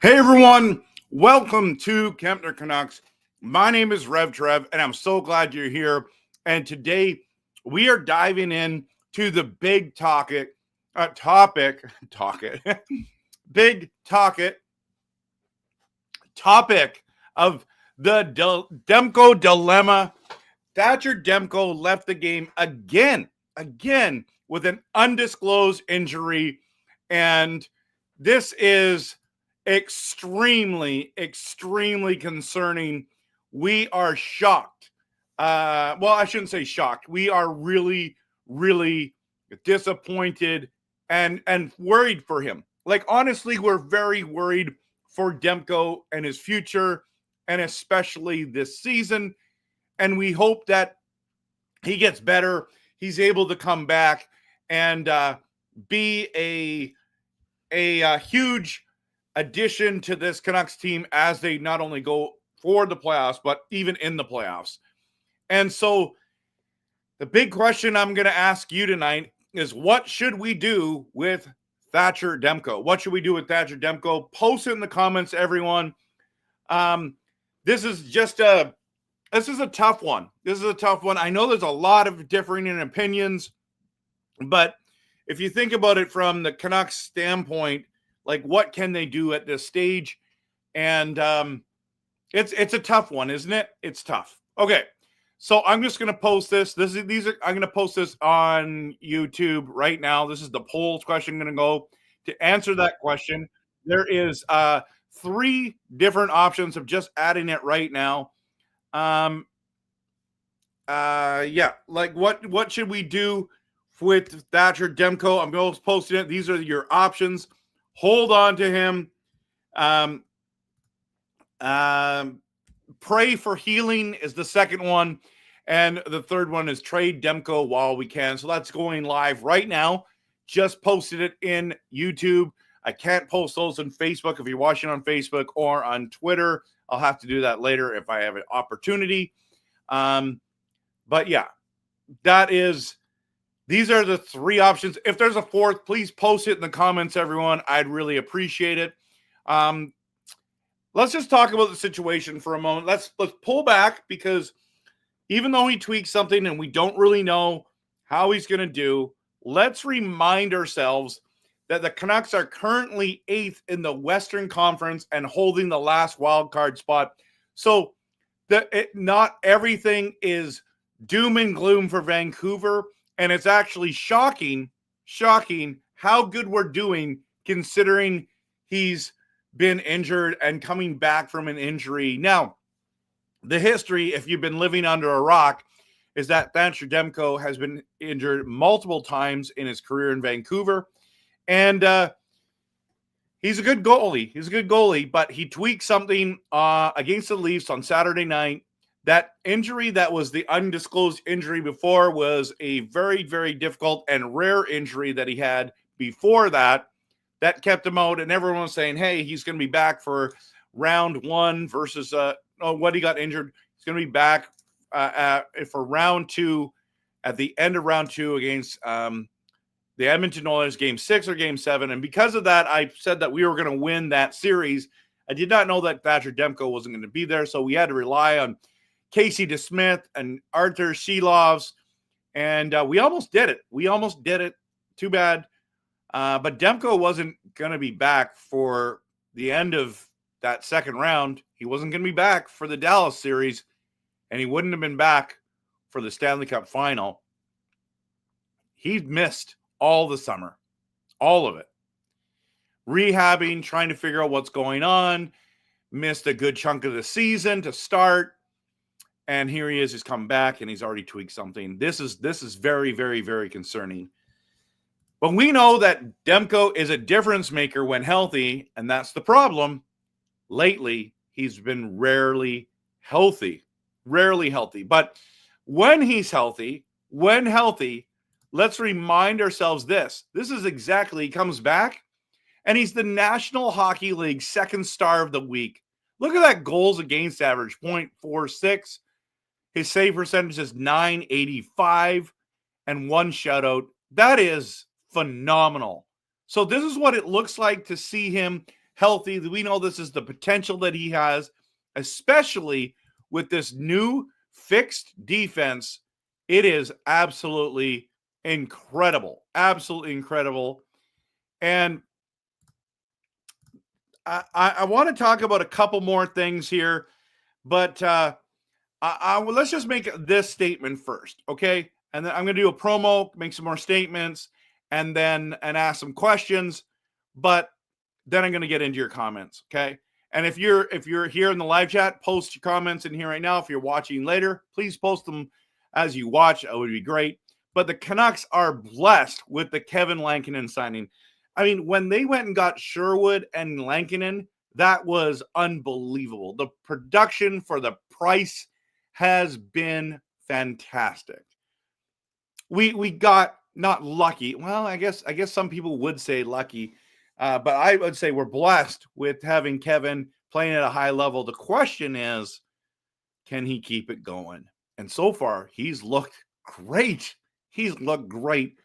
Hey everyone, welcome to Kempner Canucks. My name is RevTrev, and I'm so glad you're here. And today we are diving in to the big topic, big topic of the Demko dilemma. Thatcher Demko left the game again with an undisclosed injury, and this is extremely concerning. We are shocked. Well, I shouldn't say shocked. We are really disappointed and worried for him. Like, honestly, we're very worried for Demko and his future, and especially this season. And we hope that he gets better. He's able to come back and be a huge addition to this Canucks team as they not only go for the playoffs, but even in the playoffs. And so the big question I'm going to ask you tonight is, what should we do with Thatcher Demko? What should we do with Thatcher Demko? Post it in the comments, everyone. This is a tough one. This is a tough one. I know there's a lot of differing opinions, but if you think about it from the Canucks standpoint, like, what can they do at this stage? And it's a tough one, isn't it? It's tough. Okay, so I'm just going to post this. I'm going to post this on YouTube right now. This is the polls question. I'm going to go to answer that question. There is 3 different options of just adding it right now. Yeah, like what should we do with Thatcher Demko? I'm going to post it. These are your options. Hold on to him. Pray for healing is the second one. And the third one is trade Demko while we can. So that's going live right now. Just posted it in YouTube. I can't post those on Facebook if you're watching on Facebook or on Twitter. I'll have to do that later if I have an opportunity. But yeah, these are the 3 options. If there's a fourth, please post it in the comments, everyone. I'd really appreciate it. Let's just talk about the situation for a moment. Let's pull back, because even though he tweaked something and we don't really know how he's going to do, let's remind ourselves that the Canucks are currently 8th in the Western Conference and holding the last wild card spot. So not everything is doom and gloom for Vancouver. And it's actually shocking how good we're doing, considering he's been injured and coming back from an injury. Now, the history, if you've been living under a rock, is that Thatcher Demko has been injured multiple times in his career in Vancouver. And he's a good goalie. But he tweaked something against the Leafs on Saturday night. That injury that was the undisclosed injury before was a very difficult and rare injury that he had before that kept him out. And everyone was saying, hey, he's going to be back for round 1 versus when he got injured. He's going to be back for round 2, at the end of round 2 against the Edmonton Oilers, game 6 or game 7. And because of that, I said that we were going to win that series. I did not know that Thatcher Demko wasn't going to be there, so we had to rely on Casey DeSmith and Arthur Shelovs, and we almost did it. Too bad. But Demko wasn't going to be back for the end of that second round. He wasn't going to be back for the Dallas series, and he wouldn't have been back for the Stanley Cup final. He missed all the summer, all of it. Rehabbing, trying to figure out what's going on, missed a good chunk of the season to start. And here he is, he's come back and he's already tweaked something. This is very, very, very concerning. But we know that Demko is a difference maker when healthy, and that's the problem. Lately, he's been rarely healthy. But when he's healthy, let's remind ourselves this. This is exactly, he comes back, and he's the National Hockey League second star of the week. Look at that goals against average, 0.46. His save percentage is .985 and 1 shutout. That is phenomenal. So this is what it looks like to see him healthy. We know this is the potential that he has, especially with this new fixed defense. It is absolutely incredible. Absolutely incredible. And I want to talk about a couple more things here, but let's just make this statement first, okay? And then I'm going to do a promo, make some more statements, and ask some questions. But then I'm going to get into your comments, okay? And if you're here in the live chat, post your comments in here right now. If you're watching later, please post them as you watch. That would be great. But the Canucks are blessed with the Kevin Lankinen signing. I mean, when they went and got Sherwood and Lankinen, that was unbelievable. The production for the price has been fantastic. We got not lucky. Well, I guess some people would say lucky, but I would say we're blessed with having Kevin playing at a high level. The question is, can he keep it going? And so far, he's looked great. He's looked great.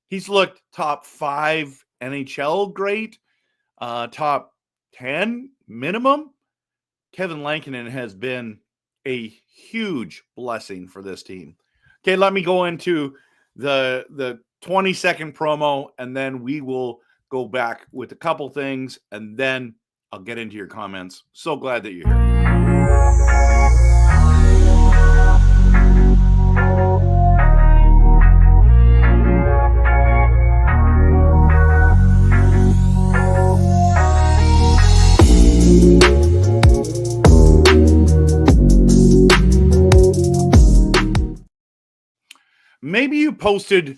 He's looked top 5 NHL great, top 10 minimum. Kevin Lankinen has been a huge blessing for this team. Okay, let me go into the 20-second promo, and then we will go back with a couple things, and then I'll get into your comments. So glad that you're here. Maybe you posted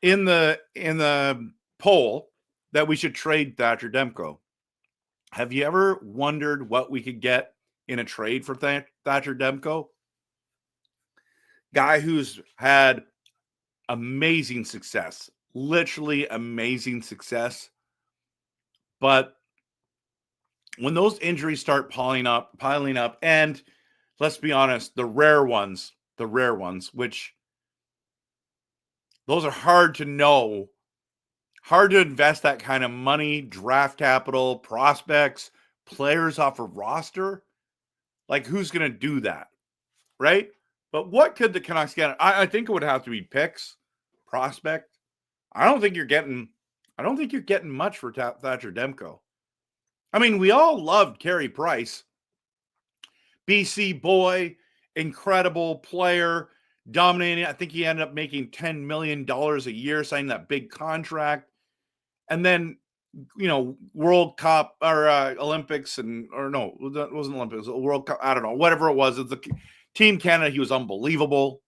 in the poll that we should trade Thatcher Demko. Have you ever wondered what we could get in a trade for Thatcher Demko? Guy who's had amazing success, literally amazing success. But when those injuries start piling up, and let's be honest, the rare ones, which those are hard to know, hard to invest that kind of money, draft capital, prospects, players off a roster. Like, who's going to do that, right? But what could the Canucks get? I think it would have to be picks, prospect. I don't think you're getting much for Thatcher Demko. I mean, we all loved Carey Price. BC boy, incredible player, dominating. I think he ended up making $10 million a year, signing that big contract. And then, World Cup or Olympics no, that wasn't Olympics, it was World Cup. I don't know, whatever it was. It's the Team Canada. He was unbelievable.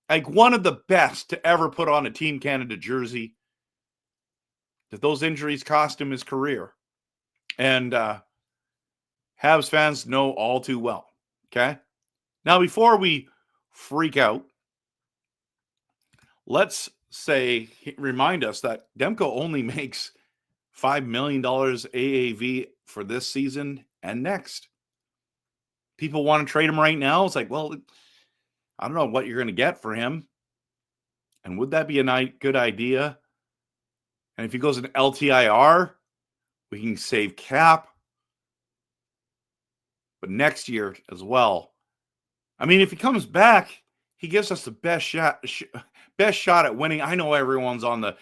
Like one of the best to ever put on a Team Canada jersey. That those injuries cost him his career. And Habs fans know all too well. Okay. Now, before we freak out, let's remind us that Demko only makes $5 million AAV for this season and next. People want to trade him right now. It's like, well, I don't know what you're going to get for him. And would that be a good idea? And if he goes in LTIR, we can save cap. But next year as well. I mean, if he comes back, he gives us the best shot at winning. I know everyone's on the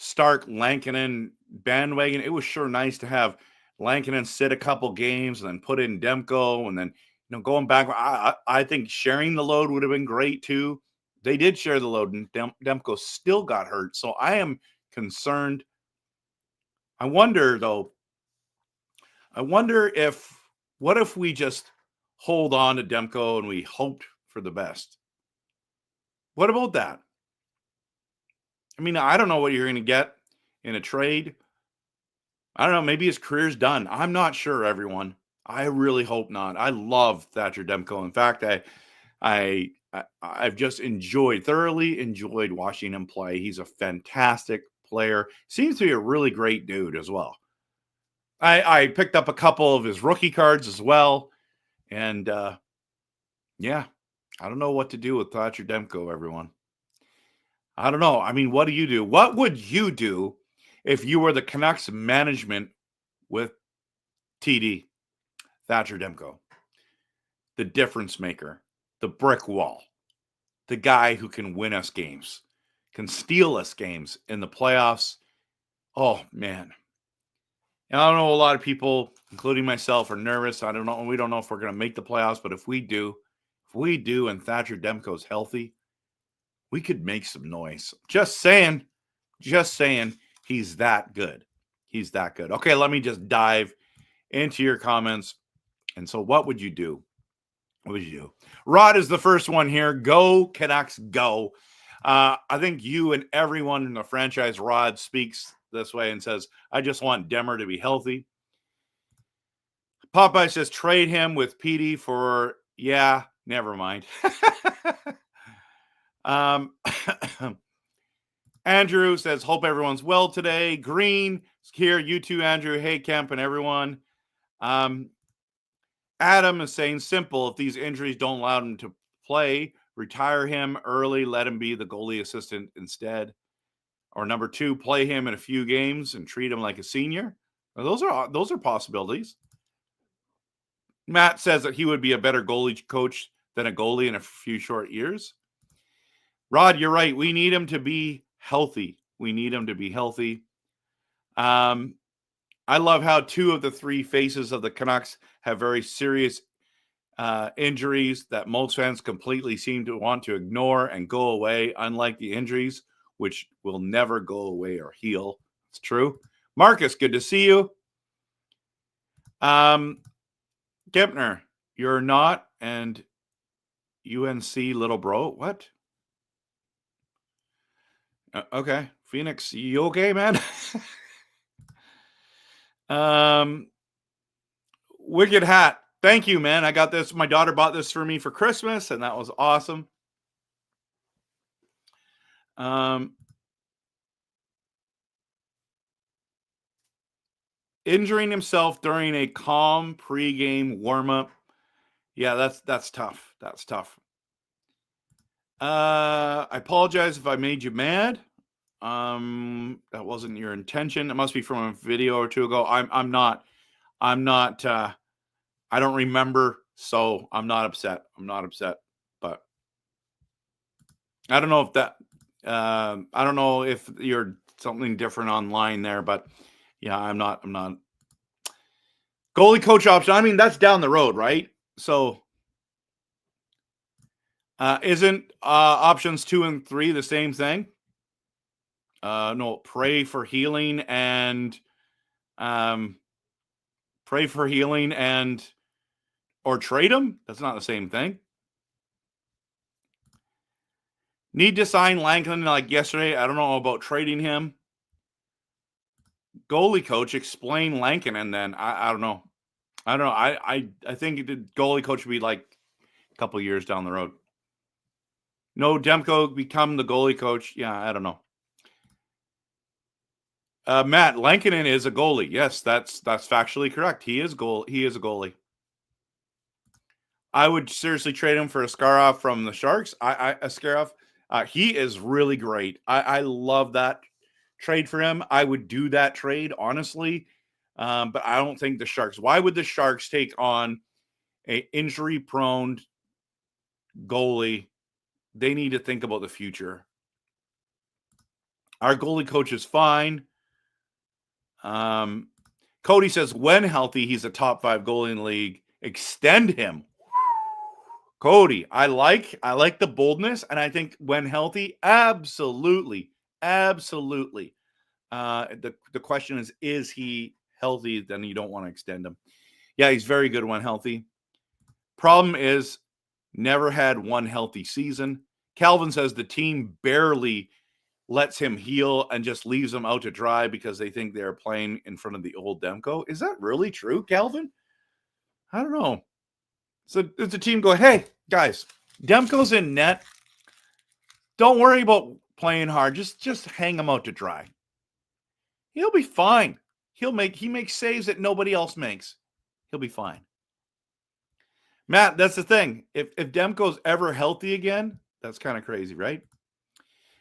Stark Lankinen bandwagon. It was sure nice to have Lankinen sit a couple games and then put in Demko, and then going back. I think sharing the load would have been great too. They did share the load, and Demko still got hurt. So I am concerned. I wonder though. What if we just hold on to Demko and we hoped for the best? What about that? I mean, I don't know what you're going to get in a trade. I don't know. Maybe his career's done. I'm not sure, everyone. I really hope not. I love Thatcher Demko. In fact, I've just thoroughly enjoyed watching him play. He's a fantastic player. Seems to be a really great dude as well. I picked up a couple of his rookie cards as well. And yeah, I don't know what to do with Thatcher Demko, everyone. I don't know. I mean, what do you do? What would you do if you were the Canucks management with TD, Thatcher Demko? The difference maker, the brick wall, the guy who can win us games, can steal us games in the playoffs. Oh, man. And I don't know, a lot of people, including myself, are nervous. I don't know. We don't know if we're going to make the playoffs, but if we do and Thatcher Demko's healthy, we could make some noise. Just saying. He's that good. He's that good. Okay, let me just dive into your comments. And so what would you do? What would you do? Rod is the first one here. Go, Canucks, go. I think you and everyone in the franchise, Rod, speaks this way and says, I just want Demmer to be healthy. Popeye says, trade him with PD for, yeah, never mind. Andrew says, hope everyone's well today. Green here. You too, Andrew. Hey, Kemp and everyone. Adam is saying, simple. If these injuries don't allow him to play, retire him early. Let him be the goalie assistant instead. Or number 2, play him in a few games and treat him like a senior. Now, those are possibilities. Matt says that he would be a better goalie coach than a goalie in a few short years. Rod, you're right. We need him to be healthy. I love how 2 of the 3 faces of the Canucks have very serious injuries that most fans completely seem to want to ignore and go away, unlike the injuries, which will never go away or heal. It's true. Marcus, good to see you. Gepner, you're not, and UNC little bro. What? Okay. Phoenix, you okay, man? Wicked hat. Thank you, man. I got this. My daughter bought this for me for Christmas, and that was awesome. Injuring himself during a calm pregame warm-up. Yeah, that's tough. That's tough. I apologize if I made you mad. That wasn't your intention. It must be from a video or 2 ago. I'm not. I don't remember, so I'm not upset. But I don't know if that. I don't know if you're something different online there, but yeah, I'm not. Goalie coach option. I mean, that's down the road, right? So, isn't options 2 and 3 the same thing? No, pray for healing and or trade him. That's not the same thing. Need to sign Lankinen like yesterday. I don't know about trading him. Goalie coach, explain Lankinen then. I don't know. I think the goalie coach would be like a couple years down the road. No, Demko become the goalie coach. Yeah, I don't know. Matt, Lankinen is a goalie. Yes, that's factually correct. He is a goalie. I would seriously trade him for Askarov from the Sharks. Askarov, he is really great. I love that trade for him. I would do that trade, honestly. But I don't think the Sharks. Why would the Sharks take on a injury-prone goalie? They need to think about the future. Our goalie coach is fine. Cody says when healthy, he's a top 5 goalie in the league. Extend him. Cody, I like the boldness, and I think when healthy, absolutely. The question is he healthy? Then you don't want to extend him. Yeah, he's very good when healthy. Problem is, never had one healthy season. Calvin says the team barely lets him heal and just leaves him out to dry because they think they're playing in front of the old Demko. Is that really true, Calvin? I don't know. So it's a team going, hey, guys, Demko's in net. Don't worry about playing hard. Just hang him out to dry. He'll be fine. He makes saves that nobody else makes. He'll be fine. Matt, that's the thing. If Demko's ever healthy again, that's kind of crazy, right?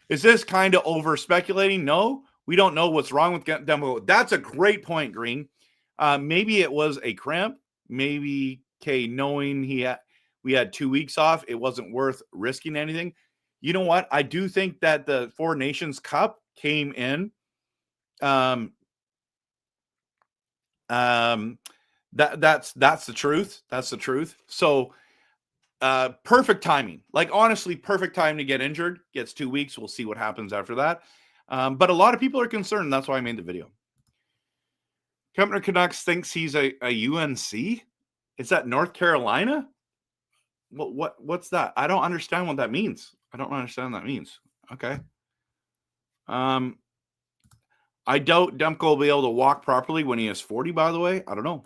Is this kind of over speculating? No, we don't know what's wrong with Demko. That's a great point, Green. Maybe it was a cramp. Maybe knowing we had 2 weeks off, it wasn't worth risking anything. You know what? I do think that the Four Nations Cup came in. That's the truth. That's the truth. So perfect timing. Like, honestly, perfect time to get injured. Gets 2 weeks. We'll see what happens after that. But a lot of people are concerned. That's why I made the video. Vancouver Canucks thinks he's a UNC. Is that North Carolina? What's that? I don't understand what that means. Okay. I doubt Demko will be able to walk properly when he is 40, by the way. I don't know.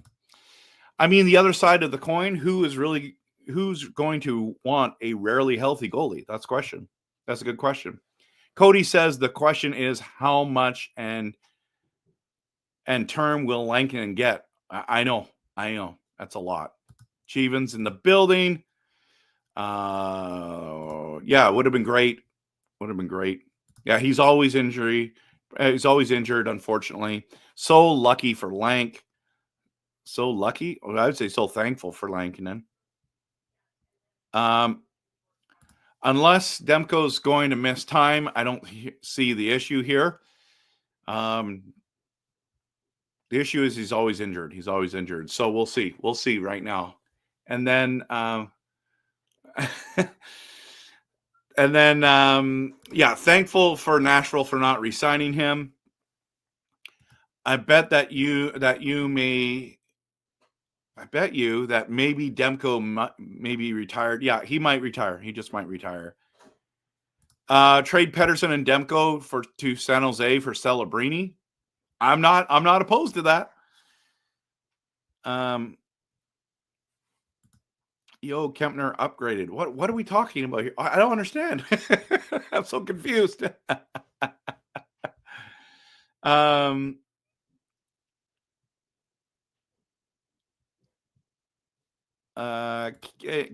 I mean, the other side of the coin, who's going to want a rarely healthy goalie? That's the question. That's a good question. Cody says the question is how much and term will Lankinen get? I know. That's a lot. Cheevan's in the building. Yeah, it would have been great. Yeah, he's always injured, unfortunately. So lucky for Lank. So lucky. Well, I would say so thankful for Lankinen. Unless Demko's going to miss time, I don't see the issue here. The issue is he's always injured. So we'll see. Right now. And then thankful for Nashville for not re-signing him. I bet that maybe Demko may be retired. Yeah, he might retire. He just might retire. Trade Pedersen and Demko to San Jose for Celebrini. I'm not opposed to that. Kempner upgraded. What are we talking about here? I don't understand. I'm so confused.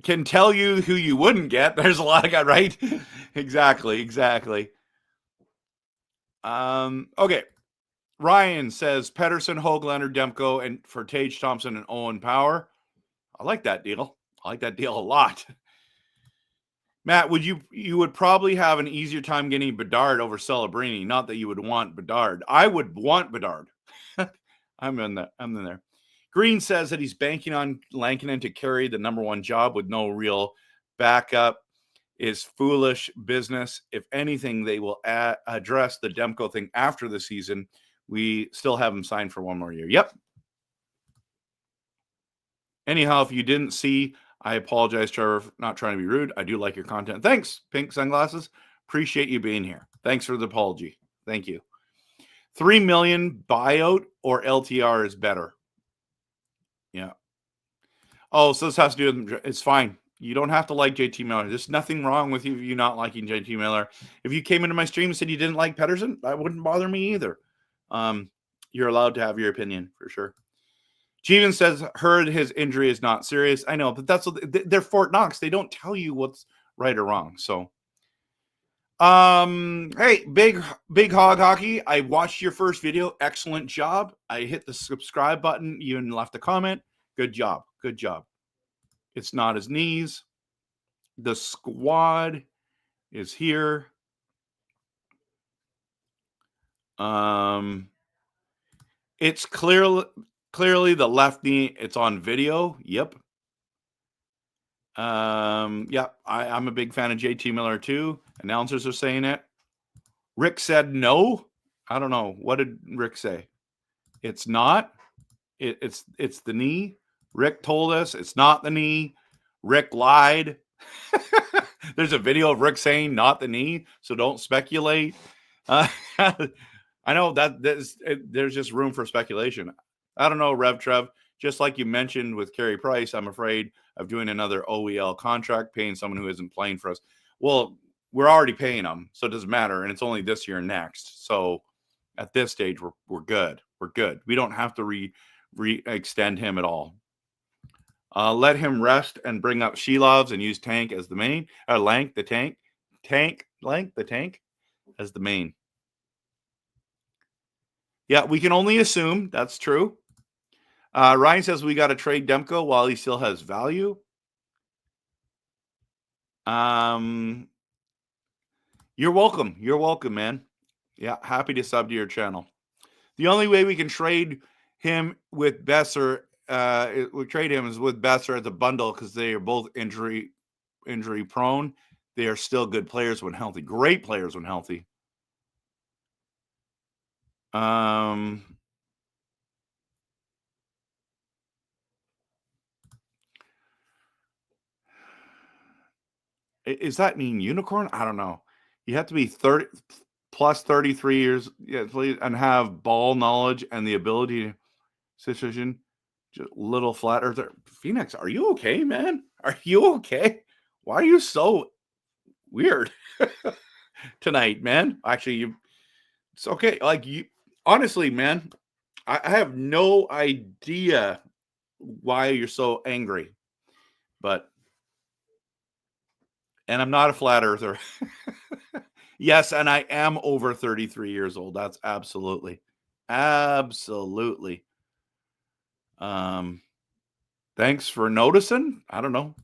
Can tell you who you wouldn't get. There's a lot of guys, right? Exactly. Okay. Ryan says Pedersen, Höglander, Demko, and for Tage Thompson and Owen Power. I like that deal. I like that deal a lot. Matt, you would probably have an easier time getting Bedard over Celebrini. Not that you would want Bedard. I would want Bedard. I'm in there. Green says that he's banking on Lankinen to carry the number 1 job with no real backup is foolish business. If anything, they will address the Demko thing after the season. We still have him signed for 1 more year. Yep. Anyhow, if you didn't see, I apologize, Trevor, for not trying to be rude. I do like your content. Thanks, Pink Sunglasses. Appreciate you being here. Thanks for the apology. Thank you. $3 million buyout or LTR is better. Yeah. Oh, so this has to do with, it's fine. You don't have to like JT Miller. There's nothing wrong with you not liking JT Miller. If you came into my stream and said you didn't like Pedersen, that wouldn't bother me either. You're allowed to have your opinion for sure. Jeevan says, heard his injury is not serious. I know, but they're Fort Knox. They don't tell you what's right or wrong. So, hey, big hog hockey. I watched your first video. Excellent job. I hit the subscribe button. You even left a comment. Good job. It's not his knees. The squad is here. It's clearly the left knee. It's on video. Yep. Yeah, I'm a big fan of JT Miller too. Announcers are saying it. Rick said no. I don't know. What did Rick say? It's not. It's the knee. Rick told us it's not the knee. Rick lied. There's a video of Rick saying not the knee, so don't speculate. I know that there's just room for speculation. I don't know, RevTrev. Just like you mentioned with Carey Price, I'm afraid of doing another OEL contract, paying someone who isn't playing for us. Well, we're already paying them, so it doesn't matter, and it's only this year and next. So at this stage, we're good. We're good. We don't have to re-extend him at all. Let him rest and bring up Shelovs and use Tank as the main. Lank the tank as the main. Yeah, we can only assume that's true. Ryan says we got to trade Demko while he still has value. You're welcome. You're welcome, man. Yeah, happy to sub to your channel. The only way we can trade him with Besser, we trade him is with Besser as a bundle because they are both injury prone. They are still good players when healthy. Great players when healthy. Is that mean unicorn? I don't know. You have to be 30 plus 33 years, yeah, please, and have ball knowledge and the ability to situation. Just little flat earther. Phoenix, are you okay, man? Are you okay? Why are you so weird tonight, man? Actually, it's okay. Like you, honestly, man, I have no idea why you're so angry, and I'm not a flat earther. Yes, and I am over 33 years old. That's absolutely. Thanks for noticing. I don't know.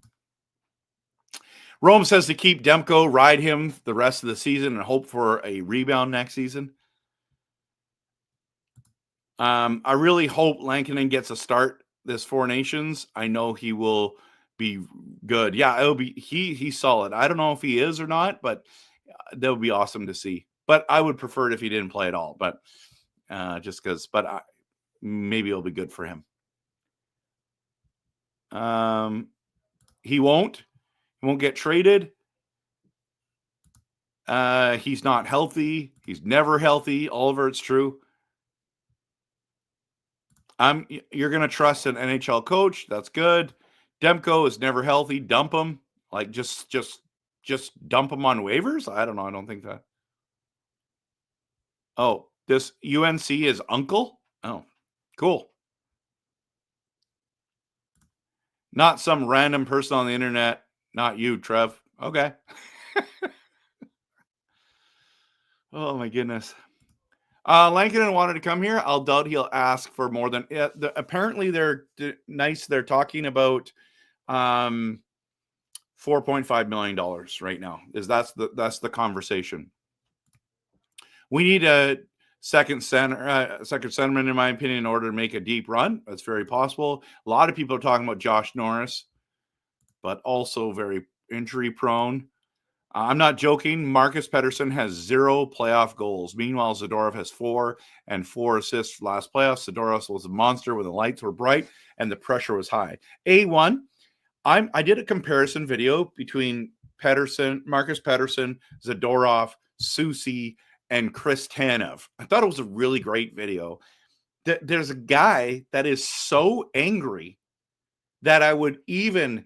Rome says to keep Demko, ride him the rest of the season, and hope for a rebound next season. I really hope Lankinen gets a start this Four Nations. I know he will be good. Yeah, it'll be he's solid. I don't know if he is or not, but that would be awesome to see. But I would prefer it if he didn't play at all. But just because, maybe it'll be good for him. He won't get traded. He's not healthy. He's never healthy. Oliver, it's true. You're going to trust an NHL coach. That's good. Demko is never healthy. Dump him. Like just dump him on waivers. I don't know. I don't think that. Oh, this UNC is uncle. Oh, cool. Not some random person on the internet. Not you, Trev. Okay. Oh my goodness. Lankinen wanted to come here. I'll doubt he'll ask for more than. Apparently, they're nice. They're talking about $4.5 million right now. That's the conversation. We need a second centerman, in my opinion, in order to make a deep run. That's very possible. A lot of people are talking about Josh Norris, but also very injury prone. I'm not joking. Marcus Pettersson has 0 playoff goals. Meanwhile, Zadorov has 4 and 4 assists last playoffs. Zadorov was a monster when the lights were bright and the pressure was high. A1, I did a comparison video between Marcus Pettersson, Zadorov, Susi, and Chris Tanev. I thought it was a really great video. There's a guy that is so angry that I would even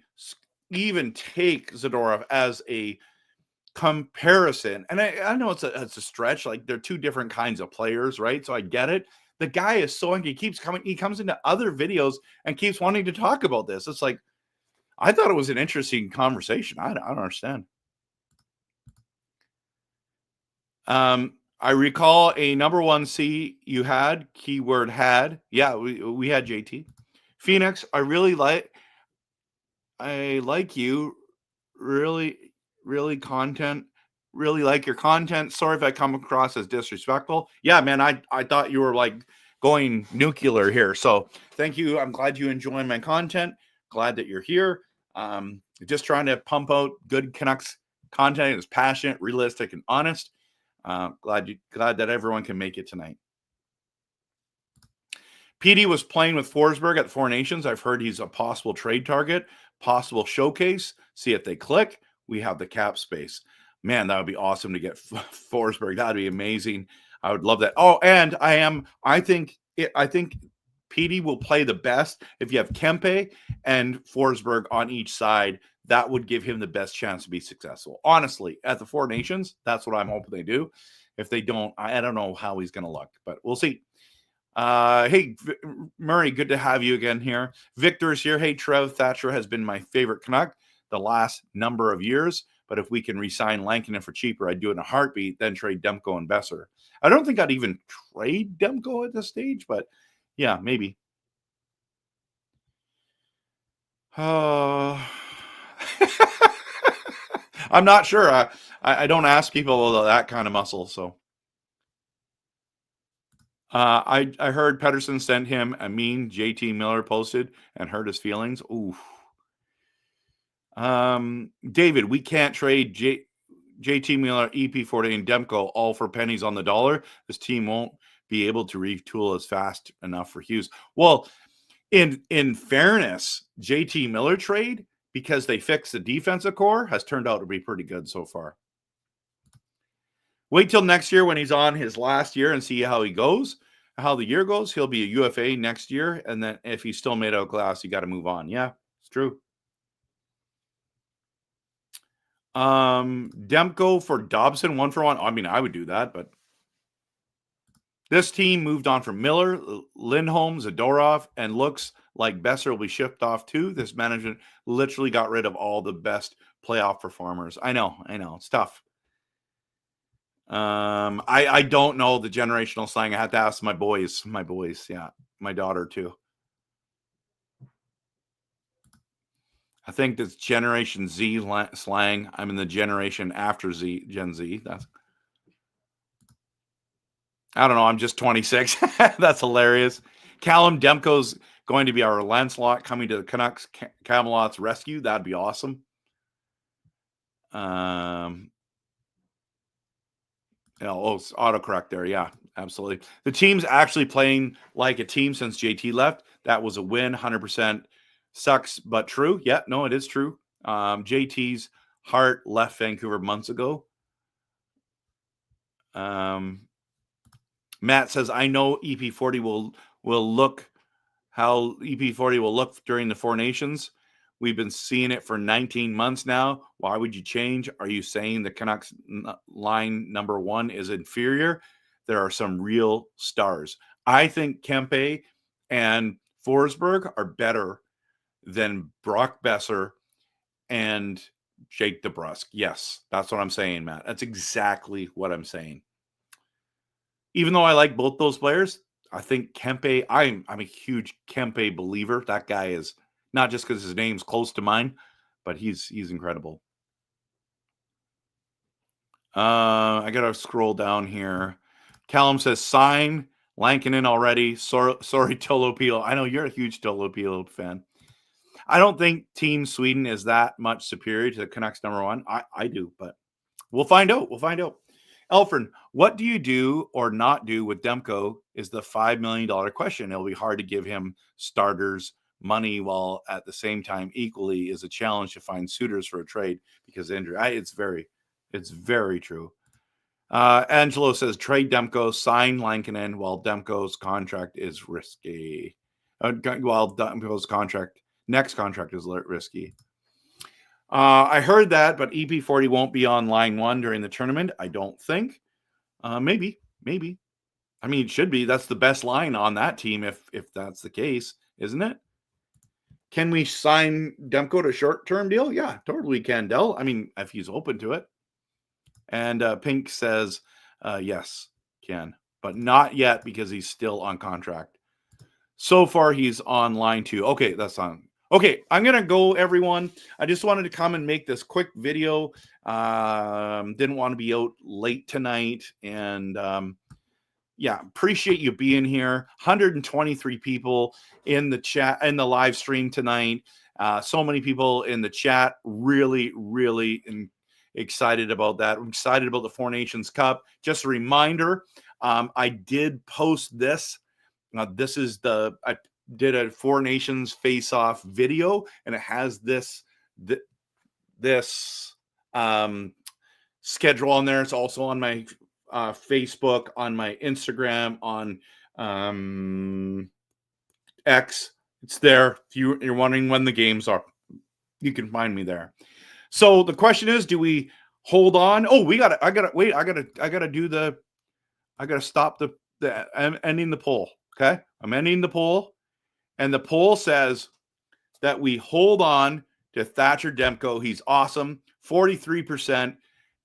take Zadorov as a comparison. And I know it's a stretch. Like they're two different kinds of players, right? So I get it. The guy is so angry. He comes into other videos and keeps wanting to talk about this. It's like, I thought it was an interesting conversation. I don't understand. I recall a number 1 C you had, keyword had. Yeah, we had JT. Phoenix, I like you. Really content really like your content. Sorry if I come across as disrespectful. Yeah, man, I thought you were like going nuclear here. So thank you. I'm glad you enjoy my content. Glad that you're here. Just trying to pump out good Canucks content. It's passionate, realistic, and honest. Glad that everyone can make it tonight. PD was playing with Forsberg at the Four Nations. I've heard he's a possible trade target, possible showcase. See if they click. We have the cap space. Man, that would be awesome to get Forsberg. That would be amazing. I would love that. Oh, and I think PD will play the best if you have Kempe and Forsberg on each side. That would give him the best chance to be successful. Honestly, at the Four Nations, that's what I'm hoping they do. If they don't, I don't know how he's going to look, but we'll see. Hey, Murray, good to have you again here. Victor's here. Hey, Trev, Thatcher has been my favorite Canuck the last number of years, but if we can re-sign Lankinen for cheaper, I'd do it in a heartbeat, then trade Demko and Besser. I don't think I'd even trade Demko at this stage, but yeah, maybe. I'm not sure. I don't ask people that kind of muscle, so. I heard Pedersen sent him a mean JT Miller posted and hurt his feelings. Ooh. David, we can't trade JT Miller, EP40, and Demko all for pennies on the dollar. This team won't be able to retool as fast enough for Hughes. Well, in fairness, JT Miller trade, because they fixed the defensive core, has turned out to be pretty good so far. Wait till next year when he's on his last year and see how he goes, how the year goes. He'll be a UFA next year. And then if he's still made out of glass, you got to move on. Yeah, it's true. Demko for Dobson, 1-for-1. I mean, I would do that, but this team moved on from Miller, Lindholm, Zadorov, and looks like Besser will be shipped off too. This management literally got rid of all the best playoff performers. I know. It's tough. I don't know the generational slang. I have to ask my boys. Yeah. My daughter too. I think that's Generation Z slang. I'm in the generation after Gen Z. I don't know. I'm just 26. That's hilarious. Callum Demko's going to be our Lancelot coming to the Canucks Camelot's rescue. That'd be awesome. It's autocorrect there. Yeah, absolutely. The team's actually playing like a team since JT left. That was a win. 100% sucks, but true. Yeah, no, it is true. JT's heart left Vancouver months ago. Matt says, I know EP40 will look how EP40 will look during the Four Nations. We've been seeing it for 19 months now. Why would you change? Are you saying the Canucks line number 1 is inferior? There are some real stars. I think Kempe and Forsberg are better than Brock Besser and Jake DeBrusk. Yes, that's what I'm saying, Matt. That's exactly what I'm saying. Even though I like both those players, I think Kempe, I'm a huge Kempe believer. That guy is not just because his name's close to mine, but he's incredible. I got to scroll down here. Callum says, sign Lankinen already. Sorry, Tolopilo. I know you're a huge Tolopilo fan. I don't think Team Sweden is that much superior to the Canucks number 1. I do, but we'll find out. Elfrin, what do you do or not do with Demko is the $5 million question. It'll be hard to give him starters money while at the same time equally is a challenge to find suitors for a trade because of injury. It's very true. Angelo says trade Demko, sign Lankinen while Demko's contract is risky. While Demko's next contract is risky. I heard that, but EP40 won't be on line 1 during the tournament. I don't think. Maybe. I mean, it should be. That's the best line on that team if that's the case, isn't it? Can we sign Demko to a short-term deal? Yeah, totally can, Del. I mean, if he's open to it. And Pink says, yes, can. But not yet because he's still on contract. So far, he's on line 2. Okay, that's on. Okay, I'm going to go, everyone. I just wanted to come and make this quick video. Didn't want to be out late tonight. And yeah, appreciate you being here. 123 people in the chat, in the live stream tonight. So many people in the chat. Really, really excited about that. I'm excited about the Four Nations Cup. Just a reminder, I did post this. This is I did a Four Nations face-off video, and it has this schedule on there. It's also on my Facebook, on my Instagram, on X. It's there. If you're wondering when the games are, you can find me there. So the question is, do we hold on? Oh, I gotta stop I'm ending the poll. Okay, I'm ending the poll. And the poll says that we hold on to Thatcher Demko. He's awesome. 43%.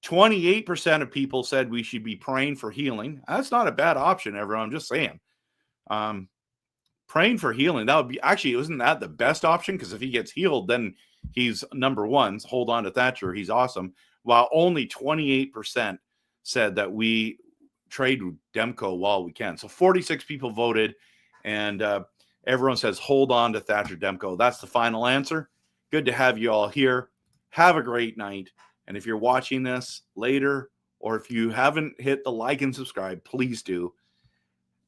28% of people said we should be praying for healing. That's not a bad option, everyone. I'm just saying. Praying for healing. That would be, actually, isn't that the best option? Because if he gets healed, then he's number one. Hold on to Thatcher. He's awesome. While only 28% said that we trade Demko while we can. So 46 people voted, and everyone says hold on to Thatcher Demko. That's the final answer. Good to have you all here. Have a great night. And if you're watching this later, or if you haven't hit the like and subscribe, please do.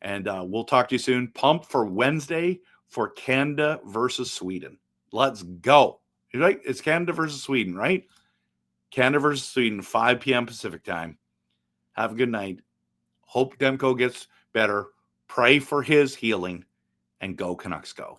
And we'll talk to you soon. Pump for Wednesday for Canada versus Sweden. Let's go. Right? It's Canada versus Sweden, right? Canada versus Sweden, 5 p.m. Pacific time. Have a good night. Hope Demko gets better. Pray for his healing. And go Canucks go.